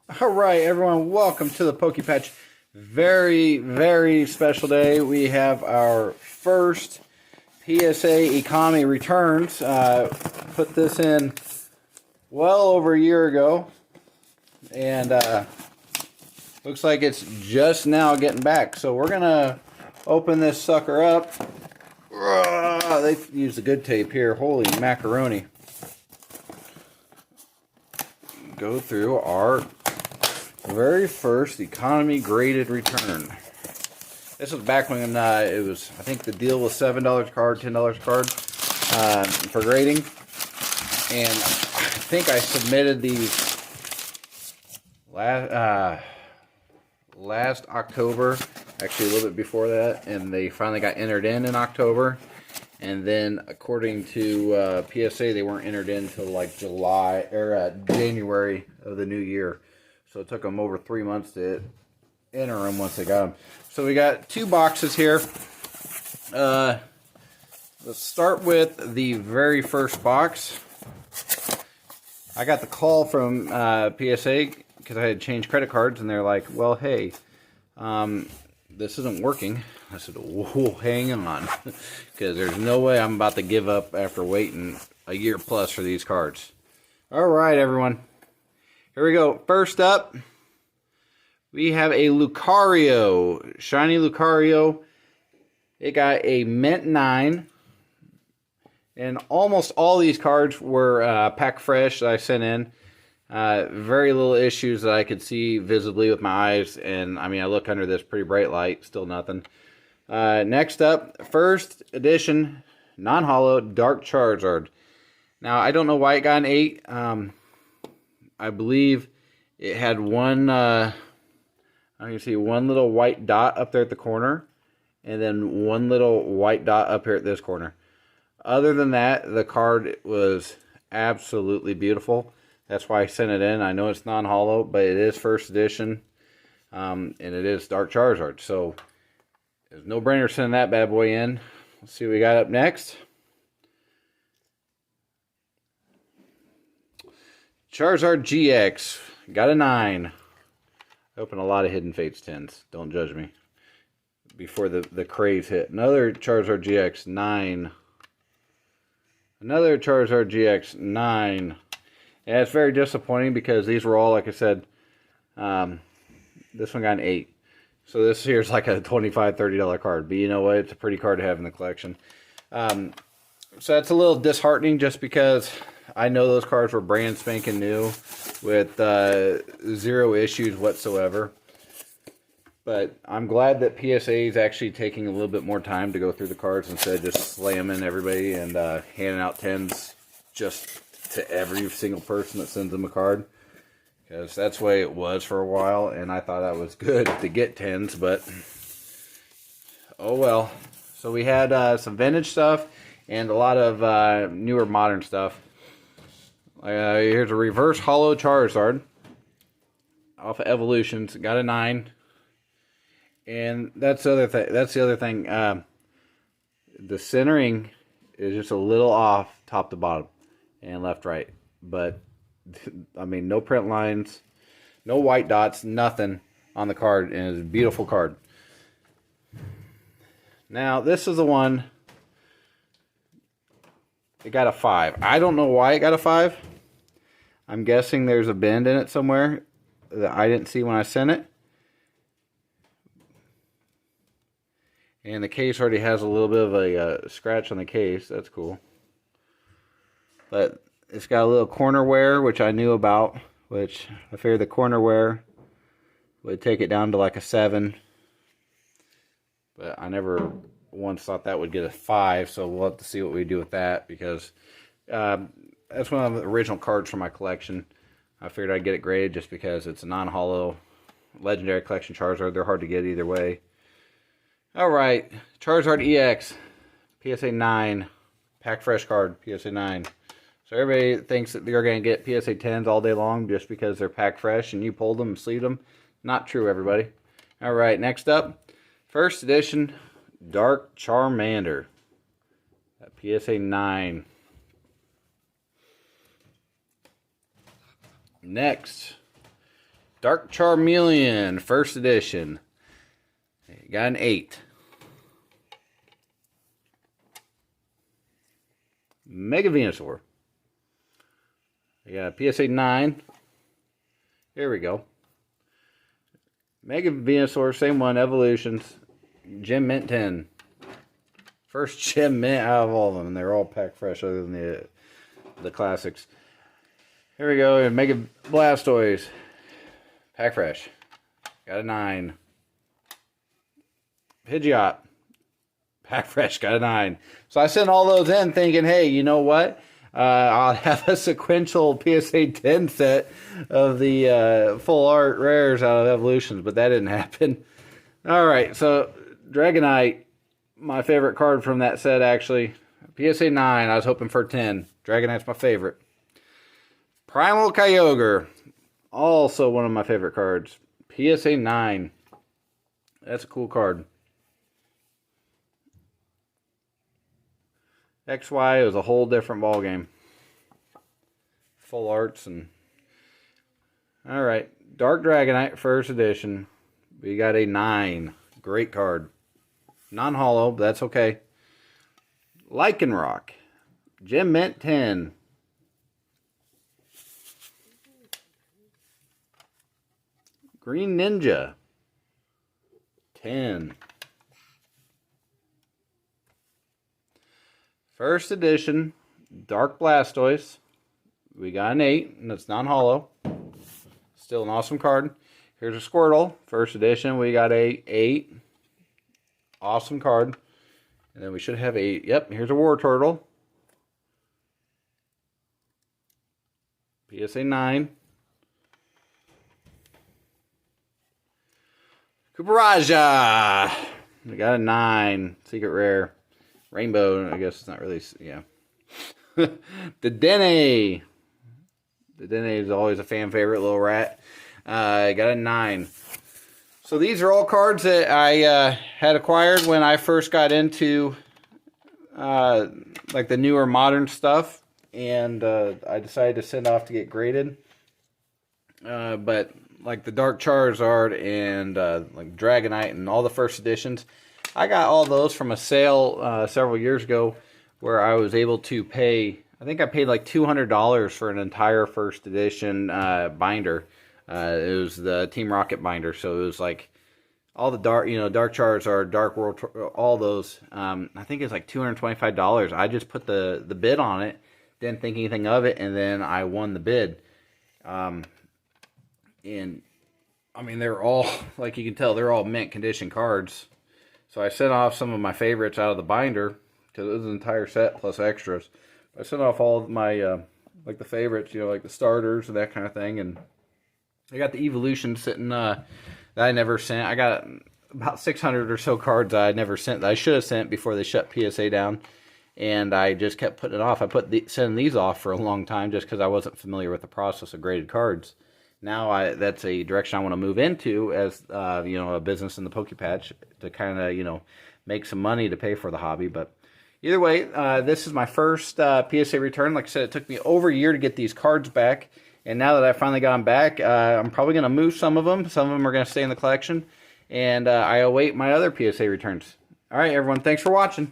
All right, everyone, welcome to the Poke Patch. Very, very special day. We have our first PSA economy returns. Put this in well over a year ago, and looks like it's just now getting back. So we're gonna open this sucker up. They used the good tape here. Holy macaroni! Go through our very first economy graded return. This was back when it was, I think the deal was $7 a card, $10 a card for grading. And I think I submitted these last October, actually a little bit before that, and they finally got entered in October. And then according to PSA, they weren't entered in until like July or January of the new year. So it took them over 3 months to enter them once they got them. So we got two boxes here. Let's start with the very first box. I got the call from PSA because I had changed credit cards, and they're like, well, hey, this isn't working. I said, whoa, hang on, because there's no way I'm about to give up after waiting a year plus for these cards. All right, everyone. Here we go. First up, we have a Lucario, shiny Lucario. It got a mint 9, and almost all these cards were pack fresh that I sent in. Very little issues that I could see visibly with my eyes, and I mean, I look under this pretty bright light, still nothing. Next up, first edition non-holo Dark Charizard. Now, I don't know why it got an 8. I believe it had one, I can see one little white dot up there at the corner, and then one little white dot up here at this corner. Other than that, the card was absolutely beautiful. That's why I sent it in. I know it's non-holo, but it is first edition, and it is Dark Charizard. So, there's no brainer sending that bad boy in. Let's see what we got up next. Charizard GX, got a 9. I opened a lot of Hidden Fates 10s. Don't judge me. Before the craze hit. Another Charizard GX, 9. Another Charizard GX, 9. Yeah, it's very disappointing because these were all, like I said, this one got an 8. So this here's like a $25, $30 card. But you know what? It's a pretty card to have in the collection. So that's a little disheartening just because I know those cards were brand spanking new with 0 issues whatsoever. But I'm glad that PSA is actually taking a little bit more time to go through the cards instead of just slamming everybody and handing out 10s just to every single person that sends them a card. Because that's the way it was for a while, and I thought that was good to get 10s, but oh well. So we had some vintage stuff and a lot of newer modern stuff. Here's a reverse holo Charizard off of Evolutions. Got a 9. And that's the other thing. That's the other thing. The centering is just a little off top to bottom and left right. But I mean, no print lines, no white dots, nothing on the card, and it's a beautiful card. Now, this is the one. It got a 5. I don't know why it got a 5. I'm guessing there's a bend in it somewhere that I didn't see when I sent it. And the case already has a little bit of a scratch on the case. That's cool. But it's got a little corner wear, which I knew about. Which I figured the corner wear would take it down to like a 7. But I never once thought that would get a 5. So we'll have to see what we do with that. Because that's one of the original cards from my collection. I figured I'd get it graded just because it's a non-holo Legendary Collection Charizard. They're hard to get either way. Alright, Charizard EX, PSA 9, pack fresh card, PSA 9. So everybody thinks that they're going to get PSA 10s all day long just because they're pack fresh and you pulled them and sleeved them. Not true, everybody. Alright, next up, first edition Dark Charmander, PSA 9. Next, Dark Charmeleon, first edition. Got an 8. Mega Venusaur. I got a PSA 9. Here we go. Mega Venusaur, same one, Evolutions. Gem Mint 10. First Gem Mint out of all of them. They're all packed fresh other than the classics. Here we go. And Mega Blastoise. Pack fresh. Got a 9. Pidgeot. Pack fresh. Got a 9. So I sent all those in thinking, hey, you know what? I'll have a sequential PSA 10 set of the full art rares out of Evolutions, but that didn't happen. All right, so Dragonite, my favorite card from that set, actually. PSA 9, I was hoping for 10. Dragonite's my favorite. Primal Kyogre, also one of my favorite cards. PSA 9. That's a cool card. XY was a whole different ball game. Full arts and... Alright. Dark Dragonite, first edition. We got a 9. Great card. Non-hollow, but that's okay. Lycanroc. Gem Mint 10. Green Ninja. 10. First edition, Dark Blastoise. We got an 8, and it's non-hollow. Still an awesome card. Here's a Squirtle. First edition, we got a 8. Awesome card. And then we should have a, yep, here's a Wartortle. PSA 9. Kuparaja. We got a 9. Secret Rare. Rainbow, I guess it's not really, yeah. The Dene. The Dene is always a fan favorite, little rat. I got a 9. So these are all cards that I had acquired when I first got into like the newer modern stuff. And I decided to send off to get graded. But like the Dark Charizard and like Dragonite and all the first editions, I got all those from a sale several years ago where I was able to pay, I think I paid like $200 for an entire first edition binder. It was the Team Rocket binder, so it was like all the Dark Charizard, Dark World, all those. I think it's like $225. I just put the bid on it, didn't think anything of it, and then I won the bid. And I mean, they're all, like you can tell, they're all mint condition cards. So I sent off some of my favorites out of the binder, because it was an entire set plus extras. I sent off all of my, like the favorites, you know, like the starters and that kind of thing. And I got the Evolution sitting, that I never sent. I got about 600 or so cards I never sent, that I should have sent before they shut PSA down. And I just kept putting it off. I sending these off for a long time just because I wasn't familiar with the process of graded cards. Now that's a direction I want to move into as you know, a business in the Poke Patch to kind of, you know, make some money to pay for the hobby. But either way, this is my first PSA return. Like I said, it took me over a year to get these cards back, and now that I finally got them back, I'm probably going to move some of them. Some of them are going to stay in the collection, and I await my other PSA returns. All right, everyone, thanks for watching.